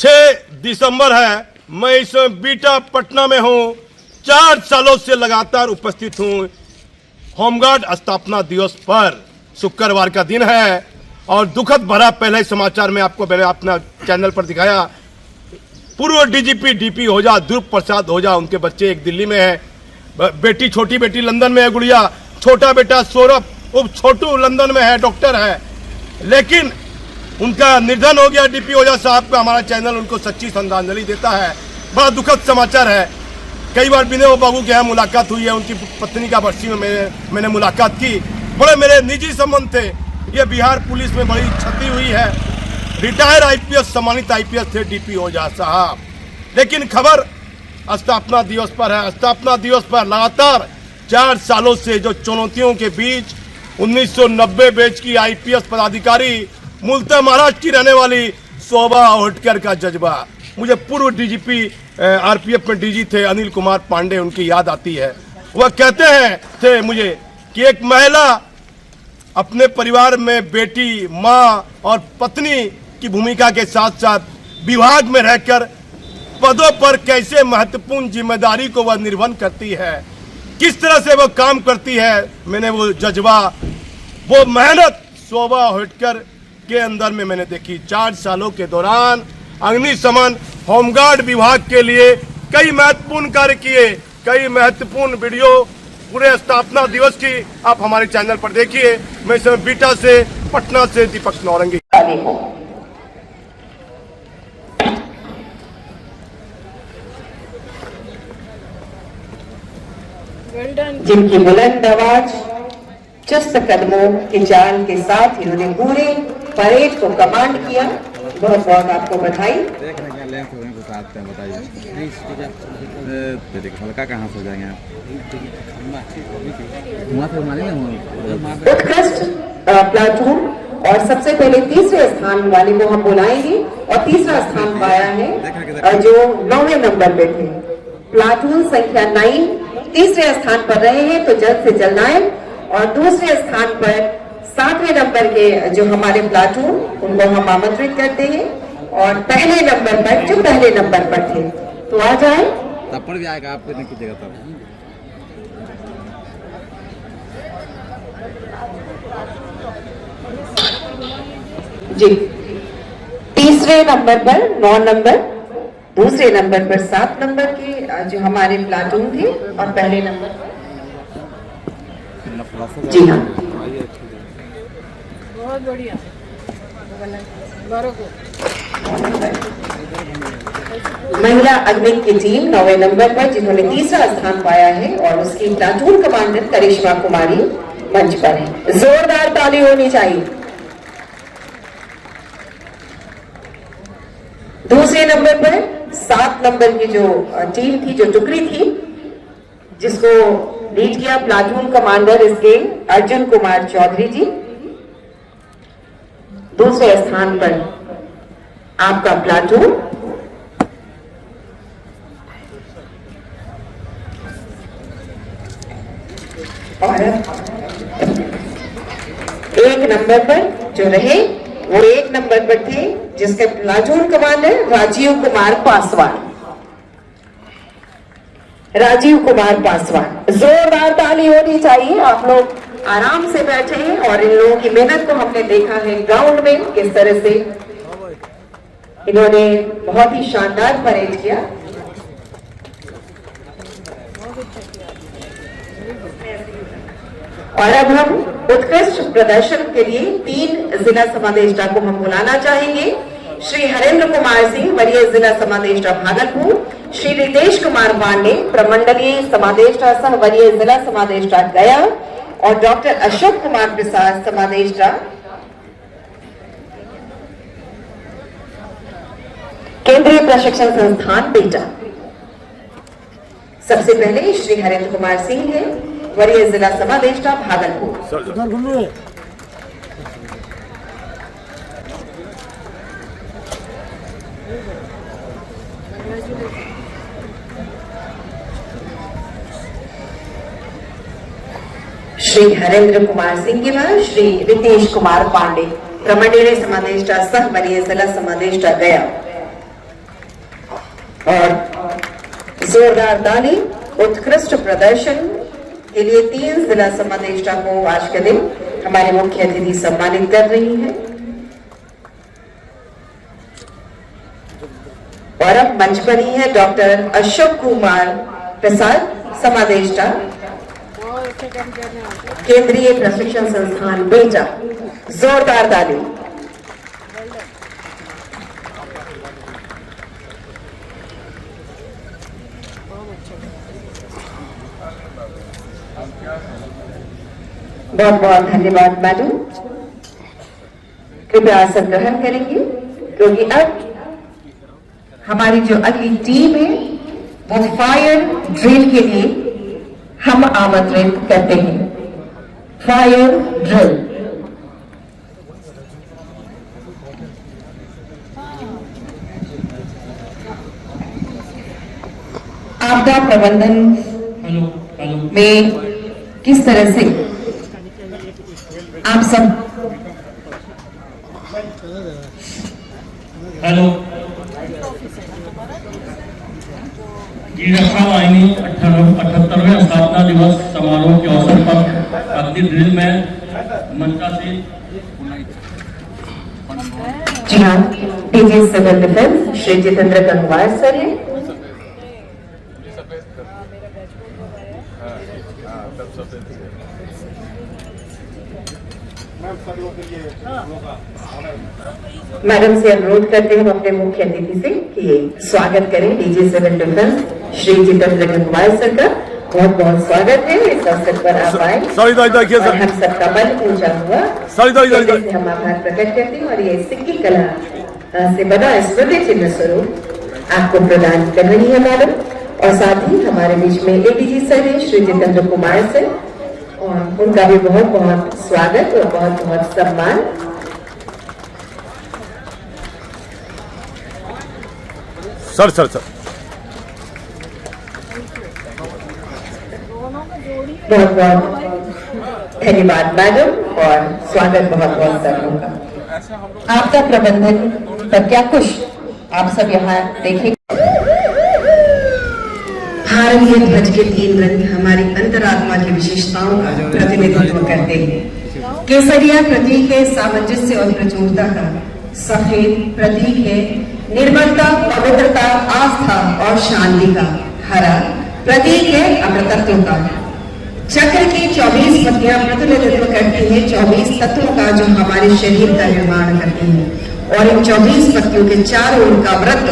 6 दिसंबर है। मैं इस बीटा पटना में हूँ। 4 सालों से लगातार उपस्थित हूँ। होमगार्ड स्थापना दिवस पर शुक्रवार का दिन है और दुखद भरा पहले समाचार में आपको मैंने अपना चैनल पर दिखाया। पूर्व डीजीपी डीपी ओझा ध्रुव प्रसाद ओझा, उनके बच्चे एक दिल्ली में है, बेटी छोटी बेटी लंदन में है, गुड़िया, छोटा बेटा सौरभ उप छोटू लंदन में है, डॉक्टर है। लेकिन उनका निधन हो गया। डीपी ओझा साहब का हमारा चैनल उनको सच्ची श्रद्धांजलि देता है। बड़ा दुखद समाचार है। कई बार विनय बाबू के यहाँ मुलाकात हुई है, उनकी पत्नी का बरसी में मैंने मुलाकात की। बड़े मेरे निजी संबंध थे। ये बिहार पुलिस में बड़ी क्षति हुई है। रिटायर आईपीएस, सम्मानित आईपीएस थे डीपी ओझा साहब। लेकिन खबर स्थापना दिवस पर है। स्थापना दिवस पर लगातार 4 सालों से जो चुनौतियों के बीच 1990 बैच की आईपीएस पदाधिकारी, मूलतः महाराष्ट्र की रहने वाली शोभा होटकर का जज्बा। मुझे पूर्व डीजीपी आरपीएफ में डीजी थे अनिल कुमार पांडे, उनकी याद आती है। वह कहते थे मुझे कि एक महिला अपने परिवार में बेटी, माँ और पत्नी की भूमिका के साथ साथ विभाग में रहकर पदों पर कैसे महत्वपूर्ण जिम्मेदारी को वह निर्वहन करती है, किस तरह से वह काम करती है। मैंने वो जज्बा, वो मेहनत शोभा होटकर के अंदर में मैंने देखी। 4 सालों के दौरान अग्निशमन होमगार्ड विभाग के लिए कई महत्वपूर्ण कार्य किए। कई महत्वपूर्ण वीडियो पूरे स्थापना दिवस की आप हमारे चैनल पर देखिए। मैं इस समय बीटा से, पटना से दीपक नौरंगी। जिनकी बुलंद आवाज, चुस्त कदमों की चाल के साथ इन्होंने पूरे परेड को कमांड किया। बहुत बहुत आपको बधाई। हल्का कहाँ से जाएंगे आप? उत्कृष्ट प्लाटून और सबसे पहले तीसरे स्थान वाले को हम बुलाएंगे। और तीसरा स्थान पाया है जो 9वें नंबर पे थे, प्लाटून संख्या 9 तीसरे स्थान पर रहे हैं, तो जल्द से जल्द आए। और दूसरे स्थान पर 7वें नंबर के जो हमारे प्लाटून, उनको हम आमंत्रित करते हैं। और पहले नंबर पर जो पहले नंबर पर थे, तो आ जाए। तब पर भी आएगा आपको नहीं कीजिएगा तब। जी, तीसरे नंबर पर 9 नंबर, दूसरे नंबर पर 7 नंबर के जो हमारे प्लाटून थे, और पहले नंबर जी हाँ, बहुत बढ़िया। महिला अग्नि की टीम 9वें नंबर पर, जिन्होंने तीसरा स्थान पाया है, और उसकी प्लाटून कमांडर करिश्मा कुमारी मंच पर है। जोरदार ताली होनी चाहिए। दूसरे नंबर पर 7 नंबर की जो टीम थी, जो टुकड़ी थी, जिसको लीड किया प्लाटून कमांडर इसके अर्जुन कुमार चौधरी जी। दूसरे स्थान पर आपका प्लाटून, और 1 नंबर पर जो रहे वो 1 नंबर पर थे, जिसके प्लाटून कमांडर राजीव कुमार पासवान। राजीव कुमार पासवान, जोरदार ताली होनी चाहिए। आप लोग आराम से बैठे हैं, और इन लोगों की मेहनत को हमने देखा है ग्राउंड में, किस तरह से इन्होंने बहुत ही शानदार परेड किया। और अब हम उत्कृष्ट प्रदर्शन के लिए 3 जिला समादेष्टा को हम बुलाना चाहेंगे। श्री हरेंद्र कुमार सिंह, वरीय जिला समादेष्टा भागलपुर। श्री रितेश कुमार पांडे, प्रमंडलीय समादेष्टा सह वरीय जिला समादेष्टा गया। और डॉक्टर अशोक कुमार प्रसाद, समादेष्टा केंद्रीय प्रशिक्षण संस्थान बीटा। सबसे पहले श्री हरेंद्र कुमार सिंह है, वरीय जिला समादेष्टा भागलपुर। श्री हरेंद्र कुमार सिंह के बाद श्री रितेश कुमार पांडे, प्रमंडलीय समादेष्टा सह वरीय जिला समादेष्टा गया। और जोरदार ताली उत्कृष्ट प्रदर्शन के लिए 3 जिला समादेष्टा को आज के दिन हमारे मुख्य अतिथि सम्मानित कर रही हैं। और अब मंच पर ही है डॉक्टर अशोक कुमार प्रसाद, समादेष्टा, केंद्रीय प्रशिक्षण संस्थान बेटा। जोरदार ताली। बहुत बहुत धन्यवाद मैडम। कृपया आसन ग्रहण करेंगे क्योंकि अब हमारी जो अगली टीम है वो फायर ड्रिल के लिए हम आमंत्रित करते हैं। Fire drill. आपदा प्रबंधन में किस तरह से आप सब हेलो जी, रक्षा वाहिनी 78वें स्थापना दिवस समारोह के अवसर पर अग्नि ड्रिल में मंचा से जी हाँ, DG civil defence Shri Jitendra Gangwar sir हैं। मैडम से अनुरोध करते हैं हम अपने मुख्य अतिथि से कि स्वागत करें DG civil defence Shri Jitendra Gangwar sir का। बहुत बहुत स्वागत है इस अवसर पर आप आए और हम सबका मन ऊंचा हुआ से हम आभार प्रकट करते हैं और ये सिक्की कला से बना स्मृति चिन्ह स्वरूप आपको प्रदान कर रही है मैडम। और साथ ही हमारे बीच में एडीजी सर है श्री जितेंद्र कुमार सर, और उनका भी बहुत बहुत स्वागत और बहुत बहुत सम्मान। सर सर सर बहुत बहुत धन्यवाद मैडम और स्वागत बहुत बहुत सर होगा। आपदा प्रबंधन पर क्या कुछ आप सब यहाँ देखेंगे। भारतीय ध्वज के 3 रंग हमारी अंतरात्मा की विशेषताओं का प्रतिनिधित्व करते हैं। केसरिया प्रतीक है सामंजस्य और प्रचुरता का, सफेद प्रतीक है निर्मलता, पवित्रता, आस्था और शांति का, हरा प्रतीक है अमृतत्व का। चक्र की 24 पत्तियां प्रतिनिधित्व करती हैं 24 तत्वों का जो हमारे शरीर का निर्माण करती हैं, और इन 24 पत्तियों के चारों ओर का व्रत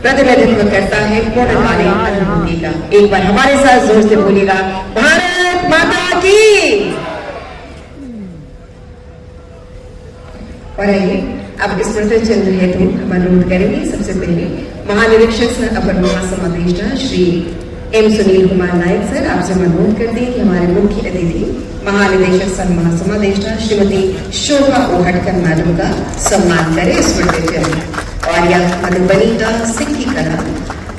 प्रतिनिधित्व करता है पूर्णकालीन अनुभूति का। एक बार हमारे साथ जोर से बोलिएगा, भारत माता की। और आइए अब स्मृति चिन्ह हेतु हम अनुरोध करेंगे। सबसे पहले महानिरीक्षक सर अपर महासमादेष्टा श्री एम सुनील कुमार नायक सर, आपसे अनुरोध करते हैं कि हमारे मुख्य अतिथि महानिदेशक सह महासमादेष्टा श्रीमती शोभा ओहटकर मैडम का सम्मान करें स्मृति चिन्ह। और यह मधुबनी का सिक्की कला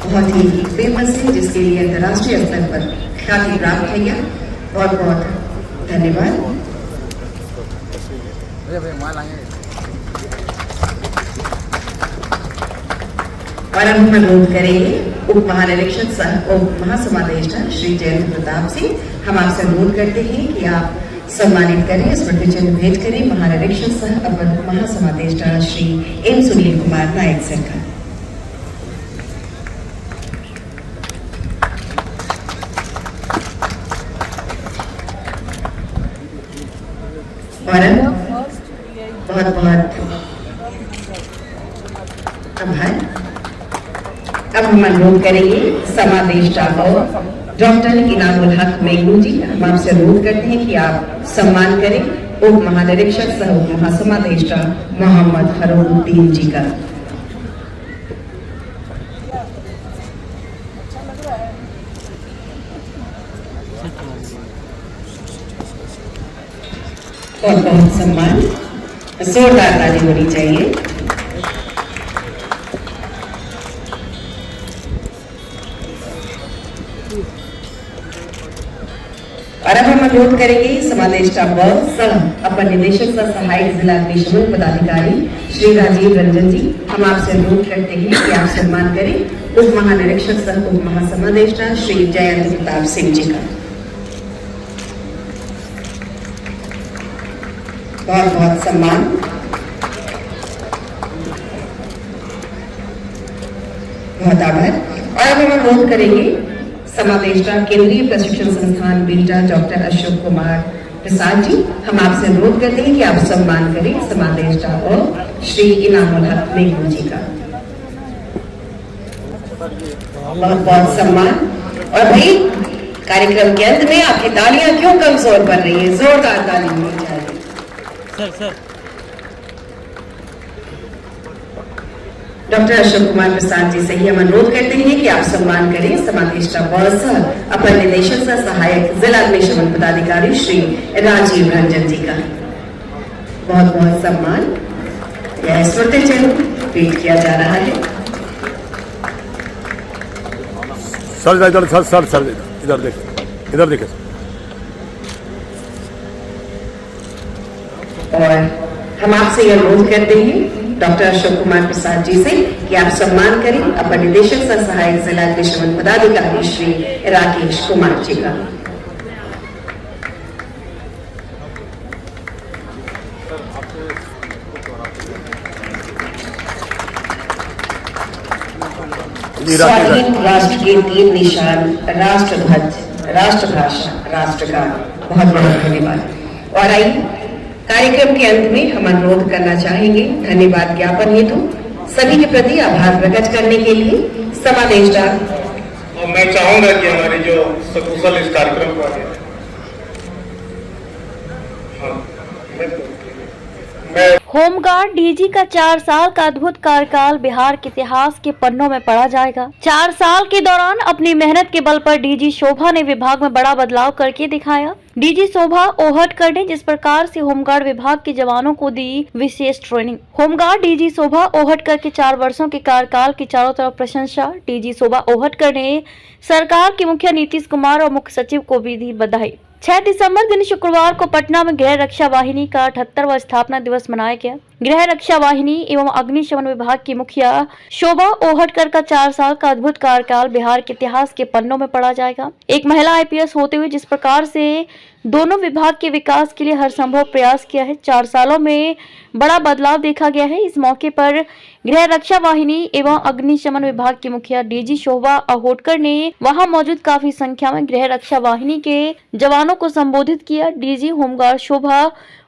बहुत ही फेमस है जिसके लिए अंतर्राष्ट्रीय स्तर पर ख्याति प्राप्त है। यह बहुत बहुत धन्यवाद। और अब हम अनुरोध करेंगे उप महानिरीक्षक सह उप महासमादेष्टा श्री जयंत प्रताप सिंह, हम आपसे अनुरोध करते हैं कि आप सम्मानित करें, स्मृति चिन्ह भेंट करें महानिरीक्षक सह अपर महासमादेष्टा श्री एम सुनील कुमार नायक सर का। और बहुत बहुत आभार। अब हम अनुरोध करेंगे समादेष्टा को डॉक्टर इनामुल हक मेघनू जी, हम आपसे अनुरोध करते हैं कि आप सम्मान करें उप महानिरीक्षक सह उप महासमादेष्टा मोहम्मद फरूरुद्दीन जी का। बहुत बहुत सम्मान, जोरदार ताली होनी चाहिए। और अब हम अनुरोध करेंगे समादेष्टा व सह अपर निदेशक सह सहायक जिला अग्निशमन पदाधिकारी श्री राजीव रंजन जी, हम आपसे अनुरोध करते हैं कि आप सम्मान करें उप महानिरीक्षक सह उप महासमादेष्टा श्री जयंत प्रताप सिंह जी का। बहुत बहुत सम्मान। बहुत आभार। और अब हम अनुरोध करेंगे समादेष्टा केंद्रीय प्रशिक्षण संस्थान बीटा डॉक्टर अशोक कुमार प्रसाद जी, हम आपसे अनुरोध करते हैं कि आप सम्मान करें समादेष्टा और श्री इनामुल हक मेघू जी का। बहुत बहुत सम्मान। और भाई कार्यक्रम के अंत में आपकी तालियां क्यों कमजोर पड़ रही है, जोरदार ताली होनी चाहिए। डॉक्टर अशोक कुमार प्रसाद जी से ही हम अनुरोध करते हैं कि आप सम्मान करें समादेष्टा व सह अपर निदेशक सह सहायक जिला अग्निशमन पदाधिकारी श्री राजीव रंजन जी का। बहुत बहुत सम्मान। यह स्मृति चिन्ह भेंट किया जा रहा है। सर इधर सर सर सर इधर देखिए, इधर देखिए। और हम आपसे यह अनुरोध करते हैं डॉक्टर अशोक कुमार प्रसाद जी से कि आप सम्मान करें अपर निदेशक सह सहायक जिला अग्निशमन पदाधिकारी श्री राकेश कुमार जी का। स्वाधीन राष्ट्र के 3 निशान, राष्ट्र ध्वज, राष्ट्रभाषा, राष्ट्रगान, बहुत बहुत धन्यवाद। और आइए कार्यक्रम के अंत में हम अनुरोध करना चाहेंगे धन्यवाद ज्ञापन हेतु सभी के प्रति आभार प्रकट करने के लिए समादेष्टा। और मैं चाहूंगा कि हमारे जो सकुशल इस कार्यक्रम को होमगार्ड डीजी का 4 साल का अद्भुत कार्यकाल बिहार के इतिहास के पन्नों में पढ़ा जाएगा। 4 साल के दौरान अपनी मेहनत के बल पर डीजी शोभा ने विभाग में बड़ा बदलाव करके दिखाया। डीजी शोभा ओहटकर ने जिस प्रकार से होमगार्ड विभाग के जवानों को दी विशेष ट्रेनिंग। होमगार्ड डीजी शोभा ओहटकर के 4 वर्षों के कार्यकाल की चारों तरफ प्रशंसा। डीजी शोभा ओहटकर ने सरकार के मुखिया नीतीश कुमार और मुख्य सचिव को भी दी बधाई। 6 दिसंबर दिन शुक्रवार को पटना में गृह रक्षा वाहिनी का 78वां स्थापना दिवस मनाया गया। गृह रक्षा वाहिनी एवं अग्निशमन विभाग की मुखिया शोभा ओहटकर का 4 साल का अद्भुत कार्यकाल बिहार के इतिहास के पन्नों में पढ़ा जाएगा। एक महिला आईपीएस होते हुए जिस प्रकार से दोनों विभाग के विकास के लिए हर संभव प्रयास किया है, 4 सालों में बड़ा बदलाव देखा गया है। इस मौके पर गृह रक्षा वाहिनी एवं अग्निशमन विभाग की मुखिया डीजी शोभा ओहटकर ने वहां मौजूद काफी संख्या में गृह रक्षा वाहिनी के जवानों को संबोधित किया। डीजी होमगार्ड शोभा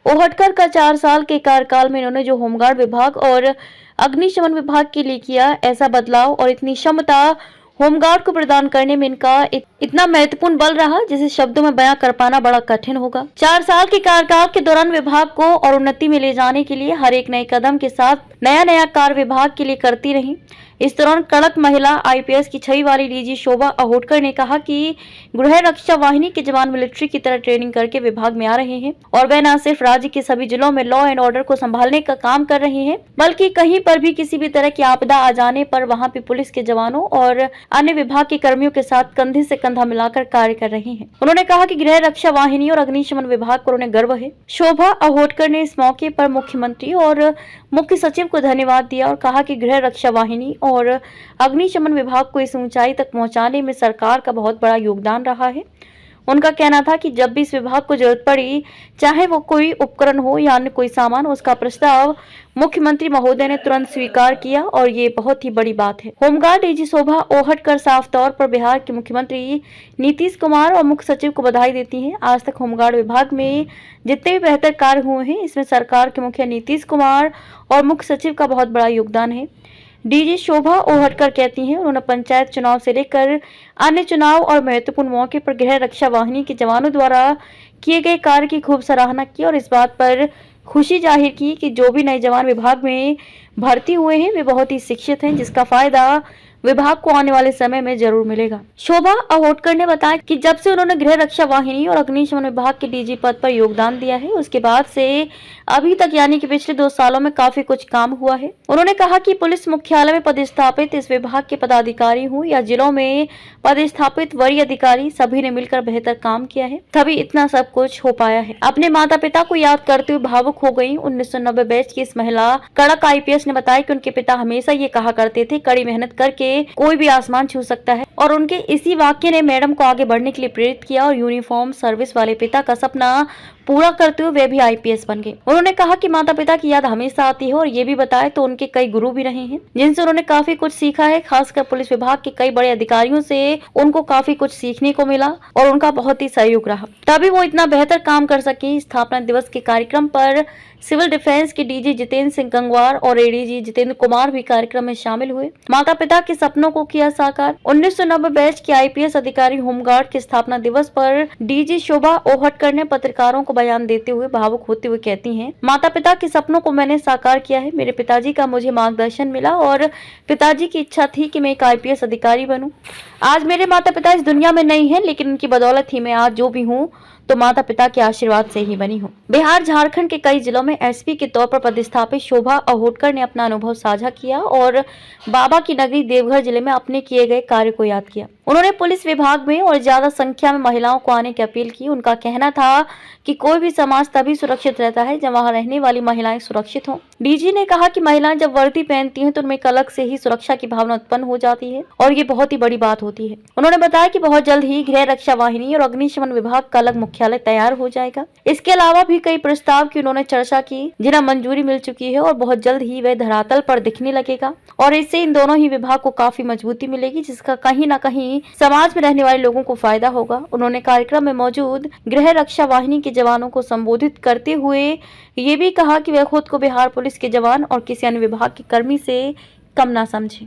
ओहटकर का 4 साल के कार्यकाल में इन्होंने जो होमगार्ड विभाग और अग्निशमन विभाग के लिए किया, ऐसा बदलाव और इतनी क्षमता होमगार्ड को प्रदान करने में इनका इतना महत्वपूर्ण बल रहा जिसे शब्दों में बयां कर पाना बड़ा कठिन होगा। 4 साल के कार्यकाल के दौरान विभाग को और उन्नति में ले जाने के लिए हर एक नए कदम के साथ नया कार्य विभाग के लिए करती रही। इस दौरान कड़क महिला आईपीएस की छवि वाली डीजी शोभा ओहटकर ने कहा कि गृह रक्षा वाहिनी के जवान मिलिट्री की तरह ट्रेनिंग करके विभाग में आ रहे हैं और वे न सिर्फ राज्य के सभी जिलों में लॉ एंड ऑर्डर को संभालने का काम कर रहे हैं, बल्कि कहीं पर भी किसी भी तरह की आपदा आ जाने पर वहां पे पुलिस के जवानों और अन्य विभाग के कर्मियों के साथ कंधे से कंधा मिलाकर कार्य कर रहे हैं। उन्होंने कहा कि गृह रक्षा वाहिनी और अग्निशमन विभाग पर उन्हें गर्व है। शोभा ओहटकर ने इस मौके पर मुख्यमंत्री और मुख्य सचिव को धन्यवाद दिया और कहा कि गृह रक्षा वाहिनी और अग्निशमन विभाग को इस ऊंचाई तक पहुंचाने में सरकार का बहुत बड़ा योगदान रहा है। उनका कहना था कि जब भी इस विभाग को जरूरत पड़ी, चाहे वो कोई उपकरण हो या अन्य कोई सामान, उसका प्रस्ताव मुख्यमंत्री महोदय ने तुरंत स्वीकार किया और ये बहुत ही बड़ी बात है। होमगार्ड डीजी शोभा ओहटकर साफ तौर पर बिहार के मुख्यमंत्री नीतीश कुमार और मुख्य सचिव को बधाई देती हैं। आज तक होमगार्ड विभाग में जितने भी बेहतर कार्य हुए हैं, इसमें सरकार के मुखिया नीतीश कुमार और मुख्य सचिव का बहुत बड़ा योगदान है। डीजी शोभा ओहटकर कहती हैं उन्होंने पंचायत चुनाव से लेकर अन्य चुनाव और महत्वपूर्ण मौके पर गृह रक्षा वाहिनी के जवानों द्वारा किए गए कार्य की खूब सराहना की और इस बात पर खुशी जाहिर की कि जो भी नए जवान विभाग में भर्ती हुए हैं वे बहुत ही शिक्षित हैं, जिसका फायदा विभाग को आने वाले समय में जरूर मिलेगा। शोभा अहोटकर ने बताया कि जब से उन्होंने गृह रक्षा वाहिनी और अग्निशमन विभाग के डीजी पद पर योगदान दिया है, उसके बाद से अभी तक यानी कि पिछले 2 सालों में काफी कुछ काम हुआ है। उन्होंने कहा कि पुलिस मुख्यालय में पदस्थापित इस विभाग के पदाधिकारी हो या जिलों में पदस्थापित वरीय अधिकारी, सभी ने मिलकर बेहतर काम किया है, तभी इतना सब कुछ हो पाया है। अपने माता पिता को याद करते हुए भावुक हो गई 1990 बैच की इस महिला कड़क IPS ने बताया कि उनके पिता हमेशा ये कहा करते थे, कड़ी मेहनत करके कोई भी आसमान छू सकता है, और उनके इसी वाक्य ने मैडम को आगे बढ़ने के लिए प्रेरित किया और यूनिफॉर्म सर्विस वाले पिता का सपना पूरा करते हुए वे भी IPS बन गए। उन्होंने कहा कि माता पिता की याद हमेशा आती है और ये भी बताया तो उनके कई गुरु भी रहे हैं जिनसे उन्होंने काफी कुछ सीखा है। खासकर पुलिस विभाग के कई बड़े अधिकारियों से उनको काफी कुछ सीखने को मिला और उनका बहुत ही सहयोग रहा, तभी वो इतना बेहतर काम कर सके। स्थापना दिवस के कार्यक्रम पर सिविल डिफेंस के DG जितेंद्र सिंह गंगवार और ADG जितेंद्र कुमार भी कार्यक्रम में शामिल हुए। माता पिता के सपनों को किया साकार। 1990 बैच के IPS अधिकारी होमगार्ड के स्थापना दिवस पर DG शोभा अहोटकर ने पत्रकारों को बयान देते हुए भावुक होते हुए कहती हैं, माता पिता के सपनों को मैंने साकार किया है। मेरे पिताजी का मुझे मार्गदर्शन मिला और पिताजी की इच्छा थी कि मैं एक IPS अधिकारी बनूं। आज मेरे माता पिता इस दुनिया में नहीं है, लेकिन उनकी बदौलत ही मैं आज जो भी हूँ तो माता पिता के आशीर्वाद से ही बनी हूँ। बिहार झारखंड के कई जिलों में SP के तौर पर पदस्थापित शोभा अहोटकर ने अपना अनुभव साझा किया और बाबा की नगरी देवघर जिले में अपने किए गए कार्य को याद किया। उन्होंने पुलिस विभाग में और ज्यादा संख्या में महिलाओं को आने की अपील की। उनका कहना था कि कोई भी समाज तभी सुरक्षित रहता है जब वहां रहने वाली महिलाएं सुरक्षित हों। DG ने कहा कि महिलाएं जब वर्दी पहनती हैं तो उनमें एक अलग से ही सुरक्षा की भावना उत्पन्न हो जाती है और ये बहुत ही बड़ी बात होती है। उन्होंने बताया कि बहुत जल्द ही गृह रक्षा वाहिनी और अग्निशमन विभाग का अलग मुख्यालय तैयार हो जाएगा। इसके अलावा भी कई प्रस्ताव की उन्होंने चर्चा की जिन्हें मंजूरी मिल चुकी है और बहुत जल्द ही वह धरातल पर दिखने लगेगा और इससे इन दोनों ही विभाग को काफी मजबूती मिलेगी, जिसका कहीं न कहीं समाज में रहने वाले लोगों को फायदा होगा। उन्होंने कार्यक्रम में मौजूद गृह रक्षा वाहिनी के जवानों को संबोधित करते हुए ये भी कहा कि वह खुद को बिहार पुलिस के जवान और किसी अन्य विभाग के कर्मी से कम ना समझे।